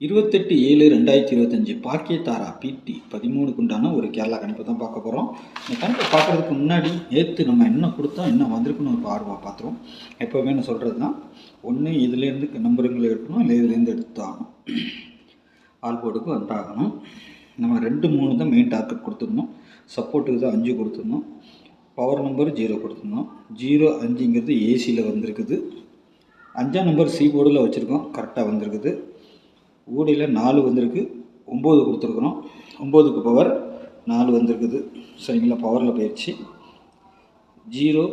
28/7/2025 பாக்கியத்தாரா பிடி 13க்கு உண்டான ஒரு கேரளா கணிப்பு தான் பார்க்க போகிறோம். இந்த கணிப்பை பார்க்குறதுக்கு முன்னாடி நேற்று நம்ம என்ன கொடுத்தோம், என்ன வந்திருக்குன்னு ஒரு ஆர்வம் பார்த்துருவோம். எப்போவுமே நான் சொல்கிறது தான், ஒன்று இதுலேருந்து நம்பருங்களை எடுக்கணும், இல்லை இதுலேருந்து எடுத்து ஆகணும். ஆல் போர்டுக்கு வந்தாகணும். நம்ம 2, 3 தான் மெயின் டார்கெட் கொடுத்துருந்தோம். சப்போர்ட்டுக்கு தான் 5 கொடுத்துருந்தோம். பவர் நம்பர் 0 கொடுத்துருந்தோம். 0, 5ங்கிறது ஏசியில் வந்திருக்குது. 5ஆம் நம்பர் சி போர்டில் வச்சுருக்கோம், கரெக்டாக வந்திருக்குது. ஊடியில் 4 வந்திருக்கு, 9 கொடுத்துருக்குறோம். 9க்கு பவர் 4 வந்திருக்குது. சரிங்களா, பவரில் போயிடுச்சு. 0,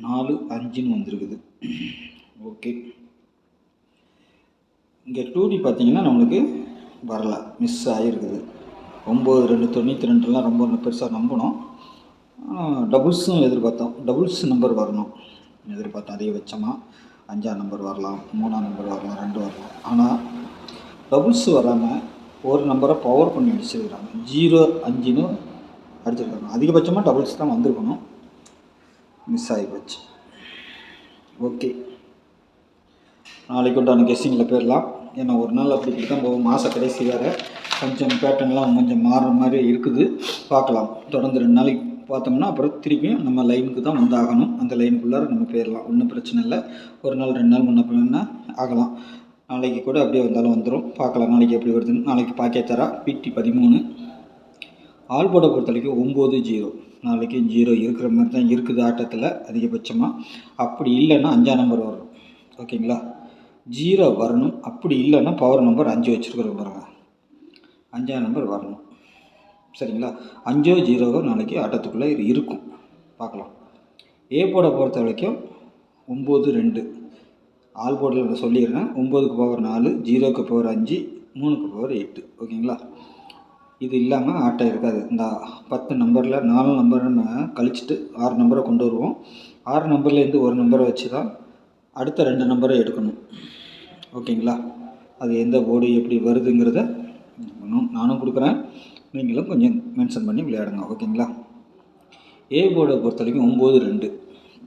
4, 5ன்னு வந்திருக்குது. ஓகே, இங்கே 2D பார்த்தீங்கன்னா நம்மளுக்கு வரல, மிஸ் ஆகிருக்குது. 9, 2, 92லாம் ரொம்ப பெருசாக நம்பணும். டபுள்ஸும் எதிர்பார்த்தோம், டபுள்ஸ் நம்பர் வரணும் எதிர்பார்த்தோம். அதிகபட்சமாக 5ஆம் நம்பர் வரலாம், 3ஆம் நம்பர் வரலாம், 2 வரலாம். ஆனால் டபுள்ஸ் வராமல் ஒரு நம்பரை பவர் பண்ணி அடிச்சிருக்கிறாங்க. 0, 5ன்னு அடிச்சிருக்காங்க. அதிகபட்சமாக டபுள்ஸ் தான் வந்திருக்கணும், மிஸ் ஆகி போச்சு. ஓகே, நாளைக்கு உண்டான கெஸ்ஸிங்கில் போயிடலாம். ஏன்னா ஒரு நாள் அப்படி இப்படி தான் போகும். மாத கடைசி வேறு கொஞ்சம் பேட்டர்ன்லாம் கொஞ்சம் மாறுற மாதிரி இருக்குது. பார்க்கலாம், தொடர்ந்து 2 நாளைக்கு பார்த்தோம்னா அப்புறம் திருப்பியும் நம்ம லைனுக்கு தான் வந்தாகணும். அந்த லைனுக்குள்ளார நம்ம போயிடலாம், ஒன்றும் பிரச்சனை இல்லை. ஒரு நாள் 2 நாள் முன்ன பின்னா ஆகலாம். நாளைக்கு கூட அப்படியே வந்தாலும் வந்துடும், பார்க்கலாம் நாளைக்கு எப்படி வருதுன்னு. நாளைக்கு பாக்கியத்தாரா பிடி 13. ஆல் போர்டை பொறுத்த வரைக்கும் 9, 0. நாளைக்கு 0 இருக்கிற மாதிரி தான் இருக்குது ஆட்டத்தில் அதிகபட்சமாக. அப்படி இல்லைன்னா 5ஆம் நம்பர் வரும். ஓகேங்களா, 0 வரணும். அப்படி இல்லைன்னா பவர் நம்பர் 5 வச்சுருக்குற பாருங்க, 5ஆம் நம்பர் வரணும். சரிங்களா, 5, 0 நாளைக்கு ஆட்டத்துக்குள்ளே இருக்கும், பார்க்கலாம். ஏ போர்டை பொறுத்த வரைக்கும் 9, 2. ஆல் போர்டில் நான் சொல்லிடுறேன். 9க்கு பவர் 4, 0க்கு பவர் 5, 3க்கு பவர் 8. ஓகேங்களா, இது இல்லாமல் ஆட்டம் இருக்காது. இந்த 10 நம்பரில் 4 நம்பரை நம்ம கழிச்சிட்டு 6 நம்பரை கொண்டு வருவோம். 6 நம்பர்லேருந்து ஒரு நம்பரை வச்சு தான் அடுத்த 2 நம்பரை எடுக்கணும். ஓகேங்களா, அது எந்த போர்டு எப்படி வருதுங்கிறத நானும் கொடுக்குறேன், நீங்களும் கொஞ்சம் மென்ஷன் பண்ணி விளையாடுங்க. ஓகேங்களா, ஏ போர்டை பொறுத்த வரைக்கும் 9, 2.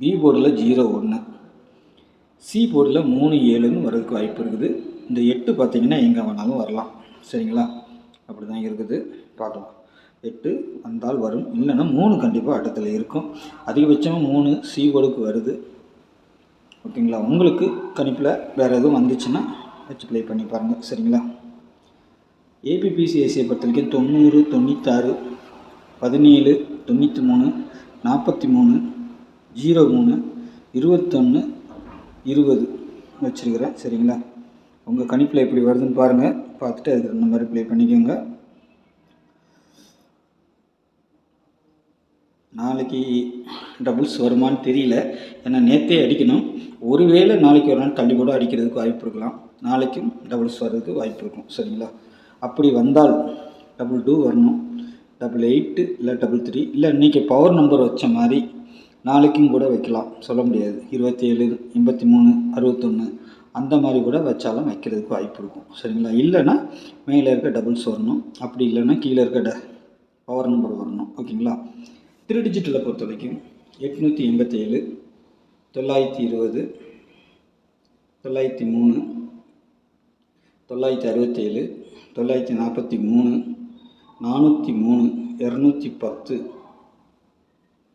பி போர்டில் 0, 1. சி போர்டில் 3, 7ன்னு வரதுக்கு வாய்ப்பு இருக்குது. இந்த 8 பார்த்திங்கன்னா எங்கே வேணாலும் வரலாம். சரிங்களா, அப்படி தான் இருக்குது, பார்க்கலாம். 8 வந்தால் வரும், இல்லைன்னா 3 கண்டிப்பாக ஆட்டத்தில் இருக்கும். அதிகபட்சமாக 3 சி போர்டுக்கு வருது. ஓகேங்களா, உங்களுக்கு கணிப்பில் வேறு எதுவும் வந்துச்சுன்னா வச்சு ப்ளே பண்ணி பாருங்கள். சரிங்களா, ஏபிபிசிஎஸ்சியை பொறுத்த வரைக்கும் 90, 96, 17, 93, 43, 03, 21, 20 வச்சுருக்கிறேன். சரிங்களா, உங்கள் கணிப்பில் எப்படி வருதுன்னு பாருங்கள், பார்த்துட்டு அதுக்கு இந்த மாதிரி ப்ளே பண்ணிக்கோங்க. நாளைக்கு டபுள்ஸ் வருமானு தெரியல, ஏன்னா நேற்றே அடிக்கணும். ஒருவேளை நாளைக்கு ஒரு நாள் தள்ளி கூட அடிக்கிறதுக்கு வாய்ப்பு இருக்கலாம். நாளைக்கும் டபுள்ஸ் வர்றதுக்கு வாய்ப்பு இருக்கும். சரிங்களா, அப்படி வந்தால் 22 வரணும், 88 இல்லை 33, இல்லை இன்றைக்கி பவர் நம்பர் வச்ச மாதிரி நாளைக்கும் கூட வைக்கலாம், சொல்ல முடியாது. 27, 83, 61 அந்த மாதிரி கூட வச்சாலும் வைக்கிறதுக்கு வாய்ப்பு இருக்கும். சரிங்களா, இல்லைன்னா மேலே இருக்க டபுள்ஸ் வரணும், அப்படி இல்லைன்னா கீழே இருக்க பவர் நம்பர் வரணும். ஓகேங்களா, 3 டிஜிட்டில் பொறுத்த வரைக்கும் 887, 920, 903, 967, 943, 403, 210,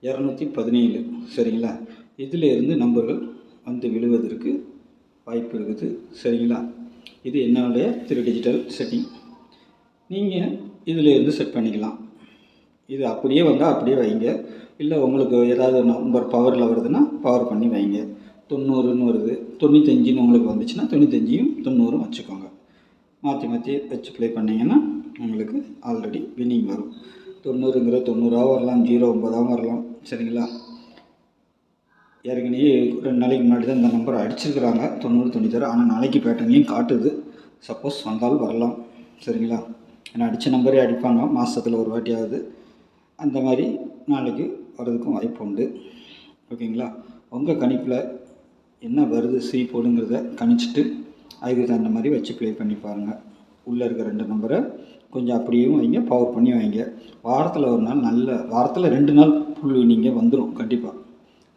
217. சரிங்களா, இதில் இருந்து நம்பர்கள் வந்து விழுவதற்கு வாய்ப்பு இருக்குது. சரிங்களா, இது என்னுடைய 3 டிஜிட்டல் செட்டிங். நீங்கள் இதில் இருந்து செட் பண்ணிக்கலாம். இது அப்படியே வந்தால் அப்படியே வைங்க, இல்லை உங்களுக்கு ஏதாவது நம்பர் பவரில் வருதுன்னா பவர் பண்ணி வைங்க. 90ன்னு வருது, 95ன்னு உங்களுக்கு வந்துச்சுன்னா 95யும் 90ம் வச்சுக்கோங்க. மாற்றி மாற்றி வச்சு ப்ளே பண்ணிங்கன்னா உங்களுக்கு ஆல்ரெடி வின்னிங் வரும். 90ங்கிற 90ஆக வரலாம், 09ஆக வரலாம். சரிங்களா, ஏற்கனவே 2 நாளைக்கு முன்னாடி தான் இந்த நம்பர் அடிச்சிருக்கிறாங்க, 90, 90. ஆனால் நாளைக்கு பேட்டர்னையும் காட்டுது, சப்போஸ் வந்தாலும் வரலாம். சரிங்களா, ஏன்னா அடித்த நம்பரே அடிப்பாங்க மாதத்தில் ஒரு வாட்டியாவது, அந்த மாதிரி நாளைக்கு வர்றதுக்கும் வாய்ப்பு உண்டு. ஓகேங்களா, உங்கள் கணிப்பில் என்ன வருது சி போடுங்கிறத கணிச்சிட்டு அதுக்கு தகுந்த மாதிரி வச்சு ப்ளே பண்ணி பாருங்கள். உள்ளே இருக்க 2 நம்பரை கொஞ்சம் அப்படியும் வைங்க, பவர் பண்ணி வைங்க. வாரத்தில் ஒரு நாள், நல்ல வாரத்தில் 2 நாள் ஃபுல் வின்னிங்கே வந்துடும் கண்டிப்பாக.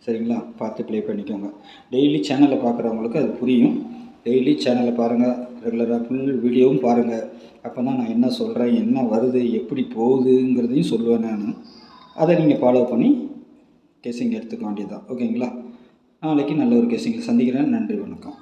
சரிங்களா, பார்த்து ப்ளே பண்ணிக்கோங்க. டெய்லி சேனலை பார்க்குறவங்களுக்கு அது புரியும். டெய்லி சேனலை பாருங்கள், ரெகுலராக ஃபுல் வீடியோவும் பாருங்கள். அப்போ தான் நான் என்ன சொல்கிறேன், என்ன வருது, எப்படி போகுதுங்கிறதையும் சொல்லுவேன் நான். அதை நீங்கள் ஃபாலோ பண்ணி கேசிங் எடுத்துக்க வேண்டியது தான். ஓகேங்களா? நாளைக்கு நல்ல ஒரு கேசிங்கில் சந்திக்கிறேன். நன்றி, வணக்கம்.